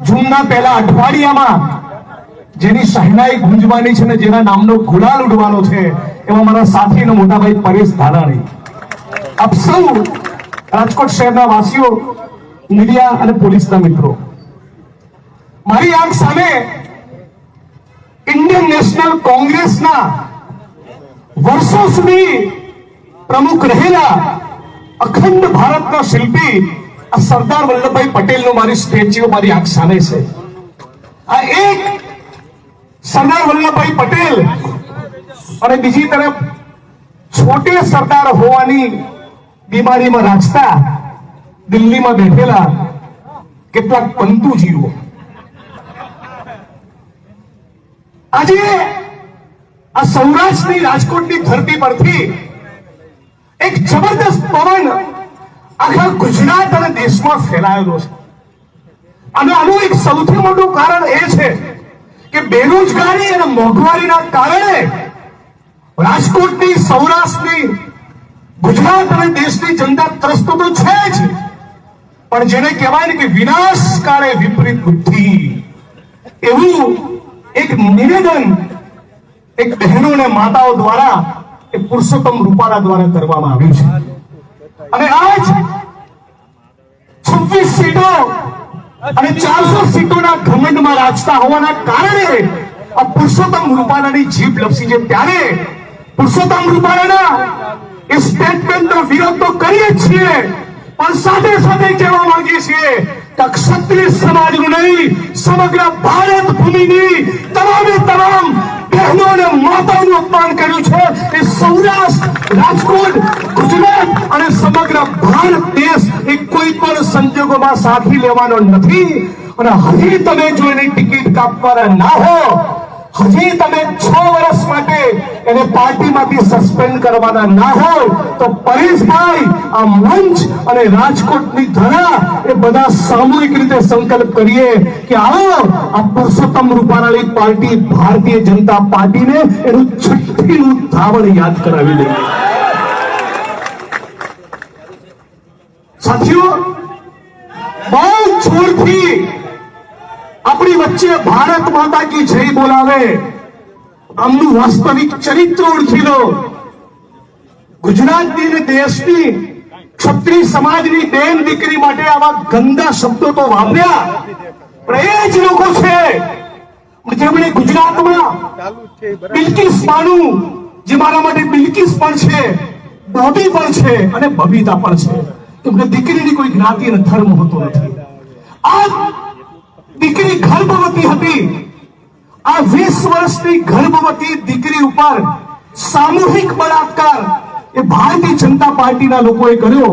જૂનના પહેલા અઠવાડિયામાં જેની શહેનાઈ ગુંજવાની છે ને જેના નામનો ગુલાલ ઉડવાનો છે એવા મારા સાથીનો મોટાભાઈ પરેશ ધાનાણી. આપ સૌ રાજકોટ શહેરના વાસીઓ, મીડિયા અને પોલીસના મિત્રો, મારી આંખ સામે ઇન્ડિયન નેશનલ કોંગ્રેસના વર્ષો સુધી પ્રમુખ રહેલા અખંડ ભારતના શિલ્પી આ સરદાર વલ્લભભાઈ પટેલનું મારી સ્ટેચ્યુ મારી આંખ સામે છે. આ એક સરદાર વલ્લભભાઈ પટેલ અને બીજી તરફ છોટે સરદાર હોવાની બીમારીમાં રાજતા દિલ્હીમાં બેઠેલા કેટલાક પંતુજીઓ. આજે આ સૌરાષ્ટ્રની રાજકોટની ધરતી પરથી એક જબરદસ્ત પવન આખા ગુજરાત અને દેશમાં ફેલાયેલો છે. અને આનું એક સૌથી મોટું કારણ એ છે કે બેરોજગારી અને મોંઘવારીના કારણે રાજકોટની, સૌરાષ્ટ્રની, ગુજરાત અને દેશની જનતા ત્રસ્ત તો છે જ, પણ જેને કહેવાય ને કે વિનાશ કાળે વિપરીત બુદ્ધિ, એવું એક નિવેદન એક બહેનો અને માતાઓ દ્વારા એ પુરુષોત્તમ રૂપાલા દ્વારા કરવામાં આવ્યું છે. અને આજ 26 સીટો અને 400 સીટોના ઘમંડમાં રાજતા હોવાના કારણે આ પુરુષોત્તમ રૂપાલાની જીભ લપસી છે. ત્યારે પુરુષોત્તમ રૂપાલાના એ સ્ટેટમેન્ટનો વિરોધ તો કરીએ જ છીએ, પણ સાથે સાથે કહેવા માંગીએ છીએ કે ક્ષત્રિય સમાજનું નહીં, સમગ્ર ભારત ભૂમિની તમામે તમામ બહેનો અને માતાઓનું અપમાન કર્યું છે. એ સૌરાષ્ટ્ર, રાજકોટ, ગુજરાત અને સમગ્ર ભારત દેશ એ કોઈ પણ સંજોગોમાં સાથી લેવાનો નથી. અને હજી તમે જો એની ટિકિટ કાપવાના ના હો, હજી તમે 6 વર્ષ માટે એને પાર્ટીમાંથી સસ્પેન્ડ કરવાના ના હોય તો પરેશભાઈ, આ મંચ અને રાજકોટની ધરા એ બધા સામૂહિક રીતે સંકલ્પ કરીએ કે આવો આ પુરુષોત્તમ રૂપાલાની પાર્ટી ભારતીય જનતા પાર્ટીને એનું 6ઠ્ઠીનું ધાવણ યાદ કરાવી દઈએ. સાથીઓ, બહુ જોરથી આપણી વચ્ચે ભારત માતા કી જય બોલાવે, આમનું વાસ્તવિક ચરિત્ર ઓળખી લો. ગુજરાતની અને દેશની ક્ષત્રિય સમાજની બેન દીકરી માટે આવા ગંદા શબ્દો તો વાપર્યા, પણ એ જ લોકો છે જેમણે ગુજરાતમાં બિલ્કિસ બાનુ, જે મારા માટે બિલ્કિસ પણ છે, બોબી પણ છે અને બબીતા પણ છે, કેમકે દીકરીની કોઈ જ્ઞાતિ અને ધર્મ હોતો નથી. આ દીકરી ગર્ભવતી હતી. આ 20 વર્ષની ગર્ભવતી દીકરી ઉપર સામૂહિક બળાત્કાર એ ભારતીય જનતા પાર્ટીના લોકોએ કર્યો.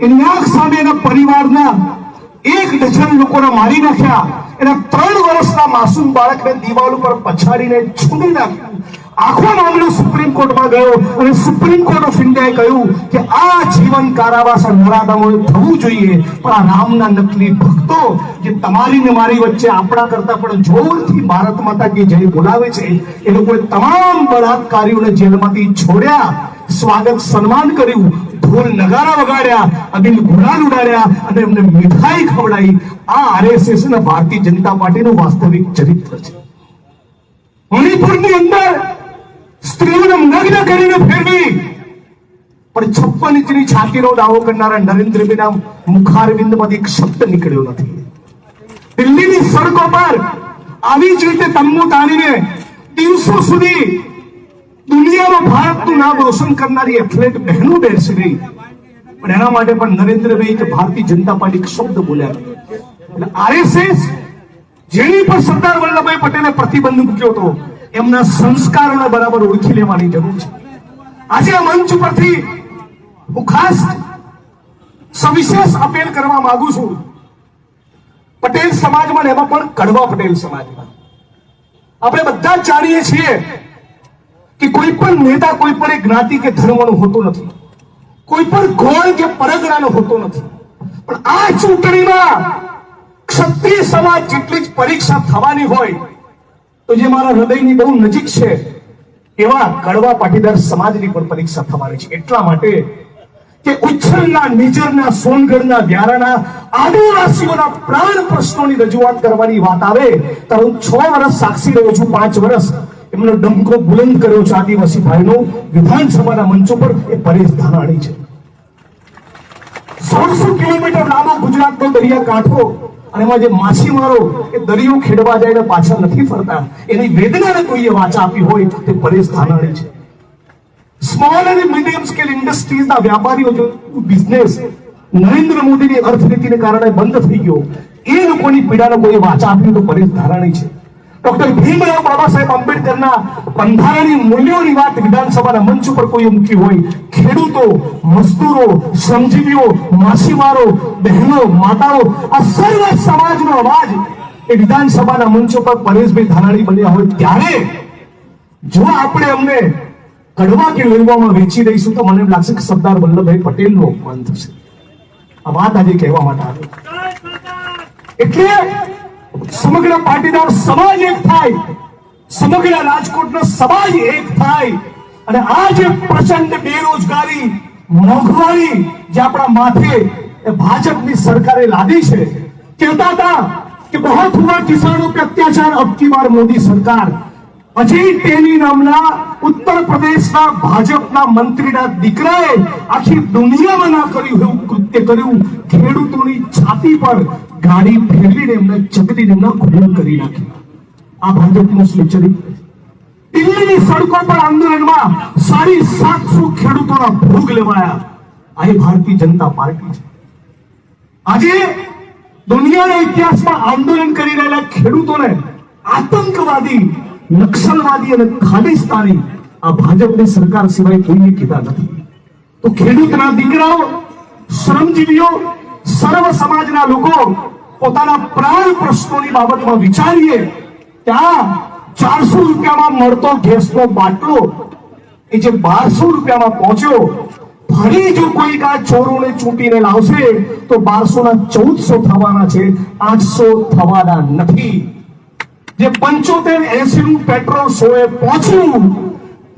એની આંખ સામે એના પરિવારના 1 ડઝન લોકોને મારી નાખ્યા. એના 3 વર્ષના માસૂમ બાળકને દિવાલ ઉપર પછાડીને છૂંદી નાખ્યું. આખો મામલો સુપ્રીમ કોર્ટમાં ગયો અને સુપ્રીમ કોર્ટ ઓફ ઇન્ડિયાએ કહ્યું કે આ જીવન કારાવાસ નરાધમોએ થવું જોઈએ. પણ આ રામના નકલી ભક્તો જે તમારી ને મારી વચ્ચે આપણા કરતા પણ જોરથી ભારત માતા કી જય બોલાવે છે, એ લોકોએ તમામ બળાત્કારીઓને જેલમાંથી છોડ્યા, સ્વાગત સન્માન કર્યું, ઢોલ નગારા વગાડ્યા, અબીલ ગુલાલ ઉડાડ્યા અને એમને મીઠાઈ ખવડાવી. આ આરએસએસ અને ભારતીય જનતા પાર્ટીનું વાસ્તવિક ચરિત્ર છે. મણિપુરની અંદર સ્ત્રીઓને નગ્ન કરીને ફેરવી, પણ 56 ઇંચની છાતીનો દાવો કરનારા નરેન્દ્રભાઈના મુખારવિંદમાંથી એક શબ્દ નીકળ્યો નથી. દિલ્હીની સડકો પર આવી જ રીતે તંબુ તાણીને દિવસો સુધી દુનિયામાં ભારતનું નામ રોશન કરનારી એથ્લેટ બહેનો બેસી રહી, પણ એના માટે પણ નરેન્દ્રભાઈ કે ભારતીય જનતા પાર્ટી એક શબ્દ બોલ્યા. એટલે આરએસએસ જેની પર સરદાર વલ્લભભાઈ પટેલે પ્રતિબંધ મૂક્યો હતો, એમના સંસ્કારોને બરાબર ઓળખી લેવાની જરૂર છે. આજે આ મંચ પરથી હું ખાસ સવિશેષ અપીલ કરવા માંગુ છું. પટેલ સમાજમાં, એમાં પણ કડવા પટેલ સમાજમાં આપણે બધા જ જાણીએ છીએ કે કોઈ પણ નેતા કોઈ પણ જ્ઞાતિ કે ધર્મનો હોતો નથી, કોઈ પણ ગોળ કે પરગણાનો હોતો નથી. પણ આ ચૂંટણીમાં ક્ષત્રિય સમાજ જેટલી જ પરીક્ષા થવાની હોય તો જે મારા હૃદયની બહુ નજીક છે એવા કડવા પાટીદાર સમાજની પણ પરીક્ષા થવાની છે. એટલા માટે કે ઉચ્છલના, નિજરના, સોનગઢના, વ્યારાના આદિવાસીઓના પ્રાણ પ્રશ્નોની રજૂઆત કરવાની વાત આવે તો હું 6 વર્ષ સાક્ષી રહ્યો છું, 5 વર્ષ એમનો ડંકો બુલંદ કર્યો છે આદિવાસી ભાઈનો વિધાનસભાના મંચો પર, એ પરેશ ધાનાણી છે. 1600 કિલોમીટર લાંબો ગુજરાતનો દરિયાકાંઠો, અને એમાં જે માછીમારો એ દરિયો ખેડવા જાય ને પાછા નથી ફરતા, એની વેદનાને કોઈએ વાચા આપી હોય તે પરેશ ધાનાણી છે. સ્મોલ અને મીડિયમ સ્કેલ ઇન્ડસ્ટ્રીઝના વ્યાપારીઓ જો બિઝનેસ નરેન્દ્ર મોદીની અર્થનીતિને કારણે બંધ થઈ ગયો, એ લોકોની પીડાનો કોઈ વાચા આપ્યું તો પરેશ ધાનાણી છે. ડોક્ટર ભીમરાવ બાબા સાહેબ આંબેડકરના બંધારણીય મૂલ્યોની વાત વિધાનસભાના મંચ ઉપર કોઈ મૂકી હોય, ખેડૂતો, મજદૂરો, શ્રમજીવીઓ, માછીમારો, બહેનો, માતાઓ, આ સર્વ સમાજનો અવાજ એ વિધાનસભાના મંચ ઉપર પરેશભાઈ ધાનાણી બન્યા હોય, ત્યારે જો આપણે અમને કડવા કે લેવામાં વેચી દઈશું તો મને એમ લાગશે કે સરદાર વલ્લભભાઈ પટેલનું અપમાન થશે. આ વાત આજે કહેવા માટે આવી. એટલે સમગ્ર પાટીદાર સમાજ એક થાય, સમગ્ર રાજકોટનો સમાજ એક થાય, અને આ જે પ્રચંડ બેરોજગારી, મોંઘવારી જે આપણા માથે એ ભાજપની સરકારે લાદી છે, કહેતા હતા કે બહોત હુઆ કિસાનો पे अत्याचार, अब की बार मोदी सरकार. અજય ટેની નામના ઉત્તર પ્રદેશના ભાજપના મંત્રીના દીકરાએ આખી દુનિયામાં ના કર્યું એવું કૃત્ય કર્યું, ખેડૂતોની છાતી પર ગાડી ફેરવીને એમને ચકડીને એમના ખૂન કરી નાખ્યા. આ ભાજપનું શ્રીચરિત્ર. દિલ્હીની સડકો પર આંદોલનમાં 750 ખેડૂતોના ભોગ લેવાયા. આ ભારતીય જનતા પાર્ટી છે. આજે દુનિયાના ઇતિહાસમાં આંદોલન કરી રહેલા ખેડૂતોને આતંકવાદી, નક્સલવાદી અને ખાલિસ્તાની આ ભાજપની સરકાર સિવાય કોઈએ કીધા નથી. તો ખેડૂતના દીકરાઓ, શ્રમજીવીઓ, સર્વ સમાજના લોકો પોતાના પ્રાણ પ્રશ્નોની બાબતમાં વિચારીએ. ત્યાં 400 રૂપિયામાં મળતો ગેસનો બાટલો એ જે 1200 રૂપિયામાં પહોંચ્યો, ફરી જો કોઈ આ ચોરોને ચૂંટીને લાવશે તો 1200 ના 1400 થવાના છે, 800 થવાના નથી. જે 75-80 નું પેટ્રોલ 100 પહોંચ્યું,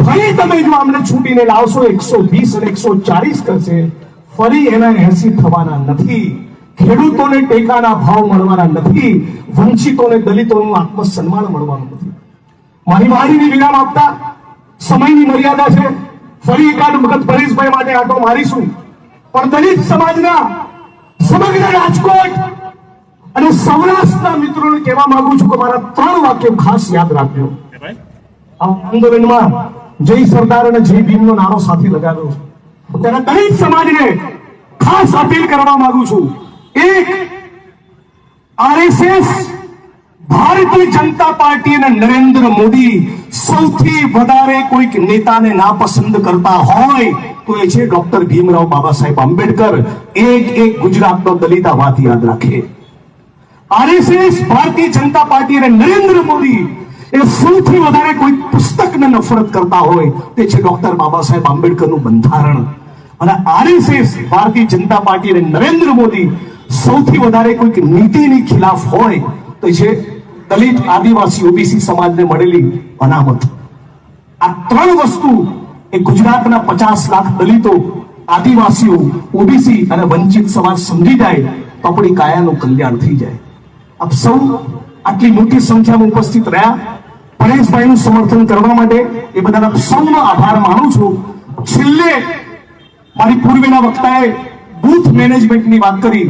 ફરી તમે જો અમને છૂટીને લાવશો 120 અને 140 કરશે, ફરી એના 80 થવાના નથી. ખેડૂતોને ટેકાના ભાવ મળવાના નથી, વંચિતોને, દલિતોનું આત્મસન્માન મળવાનું નથી. મારી વાણીની વિરામ આપતા સમયની મર્યાદા છે. ફરી એકાદ વખત પરેશભાઈ માટે આટો મારીશું, પણ દલિત સમાજના સમગ્ર રાજકોટ અને સૌરાષ્ટ્રના મિત્રોને કહેવા માંગુ છું કે મારા 3 વાક્યો ખાસ યાદ રાખજો. આ આંદોલનમાં જય સરદાર અને જય ભીમનો નારો સાથે લગાવ્યો છે. ત્યારે દલિત સમાજને ખાસ અપીલ કરવા માંગુ છું. એક, આરએસએસ, ભારતીય જનતા પાર્ટી અને નરેન્દ્ર મોદી સૌથી વધારે કોઈક નેતાને નાપસંદ કરતા હોય તો એ છે ડોક્ટર ભીમરાવ બાબા સાહેબ આંબેડકર. એક ગુજરાતનો દલિત આ વાત યાદ રાખે. આરએસએસ, ભારતીય જનતા પાર્ટી અને નરેન્દ્ર મોદી એ સૌથી વધારે કોઈ પુસ્તકને નફરત કરતા હોય તે છે ડોક્ટર બાબા સાહેબ આંબેડકરનું બંધારણ. અને આરએસએસ, ભારતીય જનતા પાર્ટી અને નરેન્દ્ર મોદી સૌથી વધારે કોઈક નીતિની ખિલાફ હોય તો છે દલિત, આદિવાસી, ઓબીસી સમાજને મળેલી અનામત. આ 3 વસ્તુ એ ગુજરાતના 50 લાખ દલિતો, આદિવાસીઓ, ઓબીસી અને વંચિત સમાજ સમજી જાય તો આપણી કાયાનું કલ્યાણ થઈ જાય. આપ સૌ આટલી મોટી સંખ્યામાં ઉપસ્થિત રહ્યા, પરેશભાઈનું સમર્થન કરવા માટે એ બધાના સૌનો આભાર માનું છું. છેલ્લે મારી પૂર્વેના વક્તાએ બૂથ મેનેજમેન્ટની વાત કરી.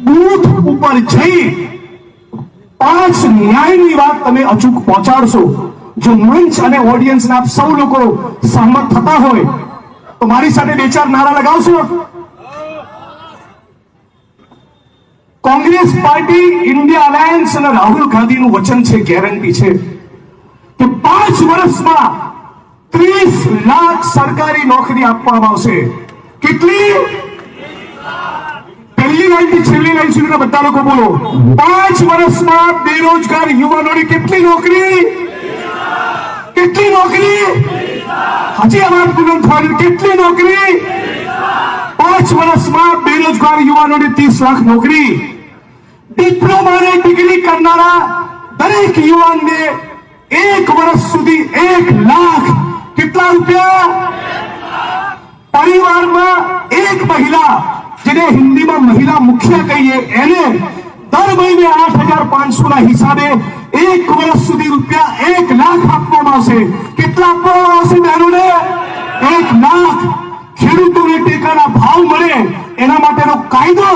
બૂથ ઉપર જઈ 5 ન્યાયની વાત તમે અચૂક પહોંચાડશો. જો મંચ અને ઓડિયન્સના આપ સૌ લોકો સહમત થતા હોય તો મારી સાથે 2-4 નારા લગાવશો. કોંગ્રેસ પાર્ટી, ઇન્ડિયા અલાયન્સ અને રાહુલ ગાંધીનું વચન છે, ગેરંટી છે કે 5 વર્ષમાં 30 લાખ સરકારી નોકરી આપવામાં આવશે. કેટલી? પહેલી લાઈનથી છેલ્લી લાઈન સુધીના બધા લોકો બોલો. 5 વર્ષમાં બેરોજગાર યુવાનોની કેટલી નોકરી? કેટલી નોકરી? હજી અવાજ બુલંદ થવાની. કેટલી નોકરી? 5 વર્ષમાં બેરોજગાર યુવાનોને 30 લાખ નોકરી. ડિપ્લોમાની ડિગ્રી કરનારા દરેક યુવાનને 1 વર્ષ સુધી 1 લાખ. કેટલા રૂપિયા? પરિવારમાં 1 મહિલા જેને હિન્દીમાં મહિલા મુખિયા કહીએ, એને દર મહિને 8,500 ના હિસાબે 1 વર્ષ સુધી રૂપિયા 1 લાખ આપવામાં આવશે. કેટલા આપવામાં આવશે બહેનોને? 1 લાખ. ખેડૂતોને ટેકાના ભાવ મળે એના માટેનો કાયદો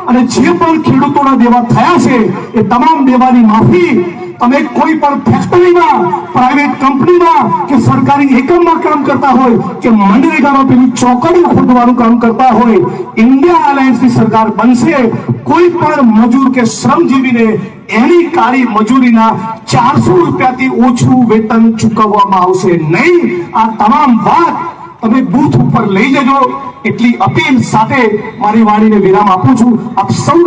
અને જે પણ ખેડૂતોના દેવા થયા છે એ તમામ દેવાની માફી. તમે કોઈ પણ ફેક્ટરીમાં, પ્રાઇવેટ કંપનીમાં કે સરકારી એકમમાં કામ કરતા હોય કે મનરેગામાં પેલી ચોકડીઓ ખોદવાનું કામ કરતા હોય, ઇન્ડિયા અલાયન્સની સરકાર બનશે, કોઈ પણ મજૂર કે શ્રમજીવીને એની કાળી મજૂરીના 400 રૂપિયાથી ઓછું વેતન ચૂકવવામાં આવશે નહીં. આ તમામ વાત તમે બૂથ ઉપર લઈ જજો. એટલી અપીલ સાથે મારી વાણીને વિરામ આપું છું. આપ સૌ